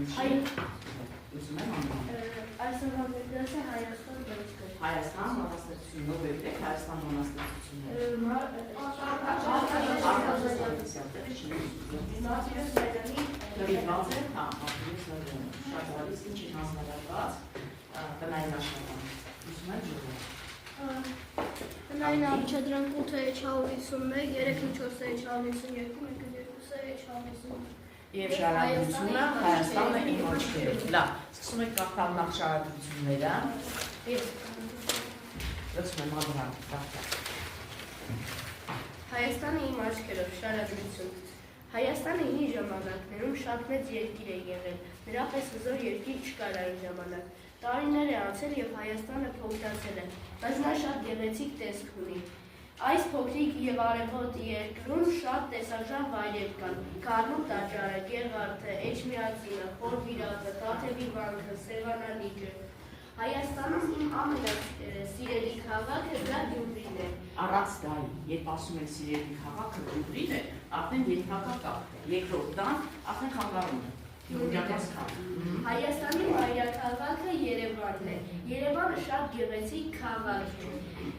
Ուզում եմ անում։ Այսօրվա դասը Հայաստան դեպքը։ Հայաստան monastırությունն ով եք Հայաստան monastırությունները։ Գրված է, հա, շատ գալիս ինչ հանձնարարված տնային աշխատանք։ Ուզում եմ ժողով։ Տնային առաջադրանք 8.651, 3.4.652, 1.2.650 Եվ շարադրությունը Հայաստանը իմ աչքերով։ Լավ, սկսում եք կարդալ նախ շարադրությունները։ Լսում եմ ադրան, կարդալ։ Հայաստանը իմ աչքերով շարադրություն։ Հայաստանը իր ժամանակներում շատ մեծ երկիր է եղել, նրա պես հզոր երկիր չկար այն ժամանակ։ Տարիներ է անցել և Հայաստանը փոքրացել է, բայց նա շատ գեղեցիկ տեսք ունի։ Այս փոքրիկ և արևոտ երկրում շատ տեսարժան վայրեր կան՝ Գառնու տաճարը, Գեղարդը, Էջմիածինը, Խորվիրատը, Տաթևի վանքը, Սևանալիճը։ Հայաստանում իմ ամենասիրելի քաղաքը դա Գյումրին է։ Առանց դայի, երբ ասում են սիրելի քաղաքը Գյումրին է, արդեն ենթակա կա, երկրորդ տան արդեն խանգարում է։ Հայաստանի մայրաքաղաքը Երևանն է։ Երևանը շատ գեղեցիկ քաղաք է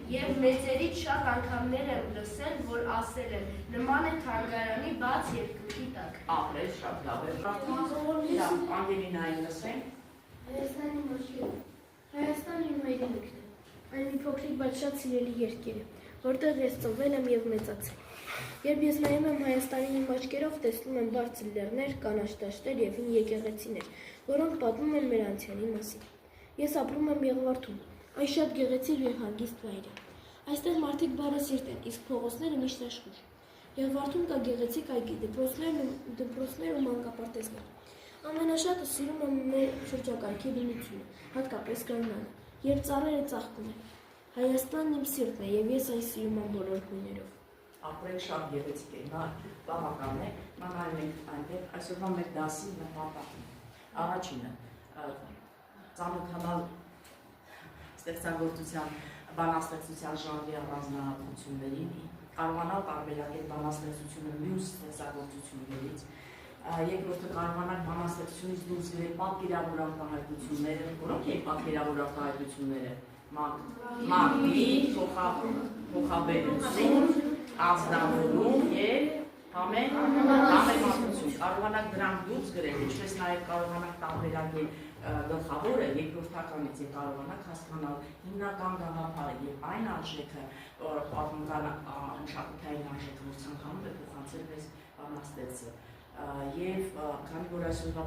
և մեծերից շատ անգամներ եմ լսել, որ ասել են նման է թանգարանի բաց երկնքի տակ։ Ապրես շատ լավ է։ Անգելինային լսենք։ Հայաստանի մոչկերը։ Հայաստանը իմ հայրենիքն է։ Այն մի փոքրիկ, բայց շատ սիրելի երկիր է, որտեղ ես ծնվել եմ և մեծացել։ Երբ ես նայում եմ Հայաստանի իմ աչքերով, տեսնում եմ բարձր լեռներ, կանաչ դաշտեր և հին եկեղեցիներ, որոնք պատմում են մեր անցյալի մասին։ Ես ապրում եմ Եղվարդում, այն շատ գեղեցիկ և հանգիստ վայր է։ Այստեղ մարդիկ բարեսիրտ են, իսկ փողոցները միշտ աշխույժ։ Եղվարդում կա գեղեցիկ այգի, դպրոցներ ու մանկապարտեզներ։ Ամենաշատը սիրում եմ մեր շրջակայքի բնությունը, հատկապես գարնանը, երբ ծառերը ծաղկում են։ Հայաստանն իմ սիրտն է և ես այն սիրում եմ բոլոր գույներով։ Ապրել շատ գեղեցիկ է, նա բավական է, նայում ենք այնտեղ, այսօրվա մեր դասի նպատակն է։ Առաջինը, ծանոթանալ ստեղծագործության, բանաստեղծության ժանրի առանձնահատկություններին, կարողանալ տարբերակել բանաստեղծությունը մյուս ստեղծագործություններից, երկրորդը կարողանալ բանաստեղծությունից դուրս գրել պատկերավոր արտահայտությունները, որոնք են պատկերավոր արտահայտությունները, մարտի, փոխաբերություն, ազնավորում և համեմատություն, կարողանանք դրանք դուրս գրել, ինչպես նաև կարողանանք տարբերակել գլխավորը երկրորդականից և կարողանանք հասկանալ հիմնական գաղափարը և այն արժեքը, պատմական մշակութային արժեքը, որ ցանկանում է փոխանցել մեզ բանաստեղծը, և քանի որ այսօրվա